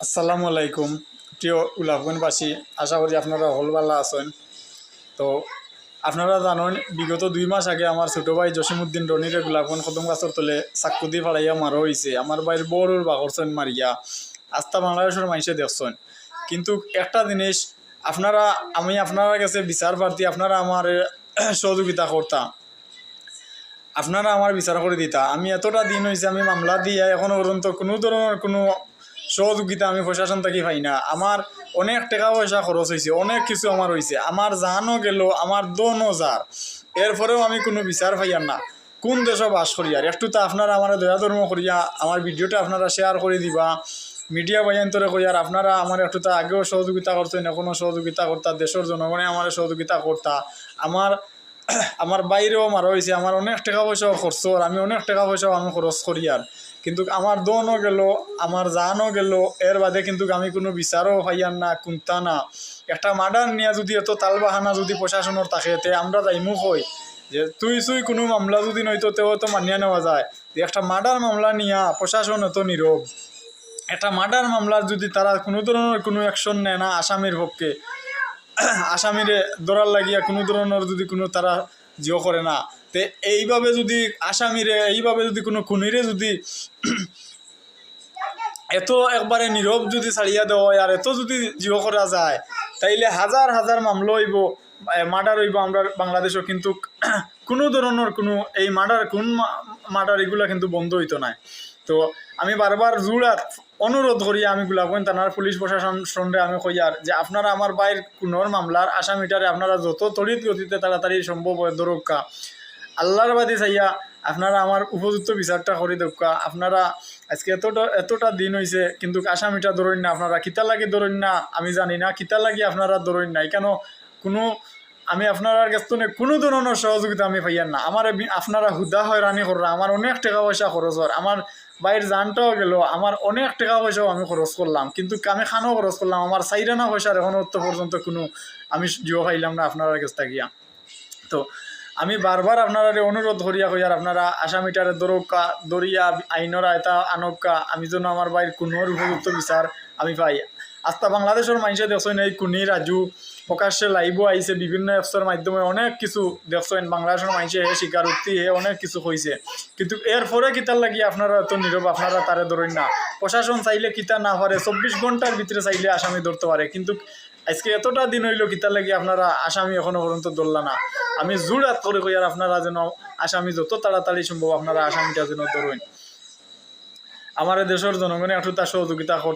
আসসালামু আলাইকুম প্রিয় উলাফগঞ্জবাসী, আশা করি আপনারা হল ভালো আছেন। তো আপনারা জানেন বিগত 2 মাস আগে আমার ছোটো ভাই জসিমউদ্দিন রনিরে গোলাপগঞ্জ কদম গাছের তলে চাকুদি ফাড়াইয়া মারা হয়েছে। আমার ভাইয়ের বড়োর বাগরছেন মারিয়া আস্থা বাংলাদেশের মানুষে দেখছেন। কিন্তু একটা জিনিস আপনারা, আমি আপনারা কাছে বিচার প্রার্থী, আপনারা আমার সহযোগিতা করতা, আপনারা আমার বিচার করে দিতা। আমি এতটা দিন হয়েছে আমি মামলা দিয়ে এখনো পর্যন্ত কোনো ধরনের কোনো সহযোগিতা আমি প্রশাসন থেকে পাই না। আমার অনেক টাকা পয়সা খরচ হয়েছে, অনেক কিছু আমার হয়েছে, আমার জানও গেল, আমার দনও যার, এরপরেও আমি কোনো বিচার পাইয়ার না। কোন দেশে বাস করি আর একটু তো আপনারা আমার দয়া ধর্ম করিয়া আমার ভিডিওটা আপনারা শেয়ার করে দিবা, মিডিয়া বায়ান্তরে করি। আর আপনারা আমার একটু তো আগেও সহযোগিতা করতেন, এখনও সহযোগিতা করতা, দেশের জনগণে আমার সহযোগিতা করতা। আমার আমার বাইরেও মারা হয়েছে, আমার অনেক টাকা পয়সাও খরচ, আমি অনেক টাকা পয়সাও আমি খরচ করি। আর কিন্তু আমার দনও গেল, আমার জানও গেল, এর বাদে কিন্তু আমি কোনো বিচারও পাইয়ার না, কুন্তা না। একটা মার্ডার নিয়ে যদি এত তালবাহানা যদি প্রশাসনের থাকে, তে আমরা যাইমু কই যে তুই কোনো মামলা যদি নয়তো তেও তো মানিয়ে নেওয়া যায়। যে একটা মার্ডার মামলা নিয়ে প্রশাসন এত নীরব, একটা মার্ডার মামলার যদি তারা কোনো ধরনের কোনো অ্যাকশন নেয় না আসামির পক্ষে, আসামিরে ধরার লাগিয়া কোনো ধরনের যদি কোনো তারা জিও করে না, তে এইভাবে যদি আসামিরে এইভাবে যদি কোনো খুনিরে যদি এত একবারে নীরব যদি ছাড়িয়া দেওয়া হয় আর এত যদি জিও করা যায়, তাইলে হাজার হাজার মামলা হইব, মার্ডার হইব আমরা বাংলাদেশও। কিন্তু কোনো ধরনের কোনো এই মার্ডার এগুলো কিন্তু বন্ধ হইতো না। তো আমি বারবার জোড়াত অনুরোধ করি, আমি গোলাপগঞ্জ থানার পুলিশ প্রশাসন সঙ্গে আমি কইয়ার যে আপনারা আমার বাইর কোনোর মামলার আসামিটারে আপনারা যত তড়িৎ গতিতে তাড়াতাড়ি সম্ভব হয় দরকা, আল্লাহর বাদী চাইয়া আপনারা আমার উপযুক্ত বিচারটা করে দেখা। আপনারা আজকে এতটা দিন হয়েছে কিন্তু আসামিটা ধরেন না, আপনারা কিতা লাগে ধরেন না আমি জানি না, কিতা লাগে আপনারা ধরেন নাই কেন। কোনো আমি আপনার কাছ থেকে কোনো ধরনের সহযোগিতা আমি পাইয়ার না। আমার আপনারা হুদা হয়রানি করা, আমার অনেক টাকা পয়সা খরচ হয়, আমার বাইরের জানটাও গেল, আমার অনেক টাকা পয়সাও আমি খরচ করলাম, কিন্তু আমি খানও খরচ করলাম, আমার চাইরানা পয়সার এখনও পর্যন্ত কোনো আমি জিও পাইলাম না আপনার কাছ থেকে। তো আমি বারবার আপনারা অনুরোধ করিয়া কইয়ার আপনারা আসামিটারে দরিয়া আইনর আয়তা আনকা, আমি যেন আমার বাইর কোনোর উপযুক্ত বিচার আমি পাই। আস্থা বাংলাদেশের মানুষে দেখছেন এই কুনি রাজু প্রকাশ্যে লাইভও আইছে, বিভিন্ন অ্যাপসের মাধ্যমে অনেক কিছু দেখছেন, বাংলাদেশের মানুষে স্বীকারোক্তি অনেক কিছু হয়েছে। কিন্তু এরপরে কিতার লাগি আপনারা এত নীরব, আপনারা তারে ধরেন না। প্রশাসন চাইলে কিতা না পারে 24 ঘন্টার ভিতরে চাইলে আসামি ধরতে পারে, কিন্তু আজকে এতটা দিন হইল কিতার লাগি আপনারা আসামি এখনো পর্যন্ত ধরলা না। আমি জোড়াত করে কই আর আপনারা যেন আসামি যত তাড়াতাড়ি সম্ভব আপনারা আসামিটা যেন ধরেন। আমার দেশের জনগণে একটু তার সহযোগিতা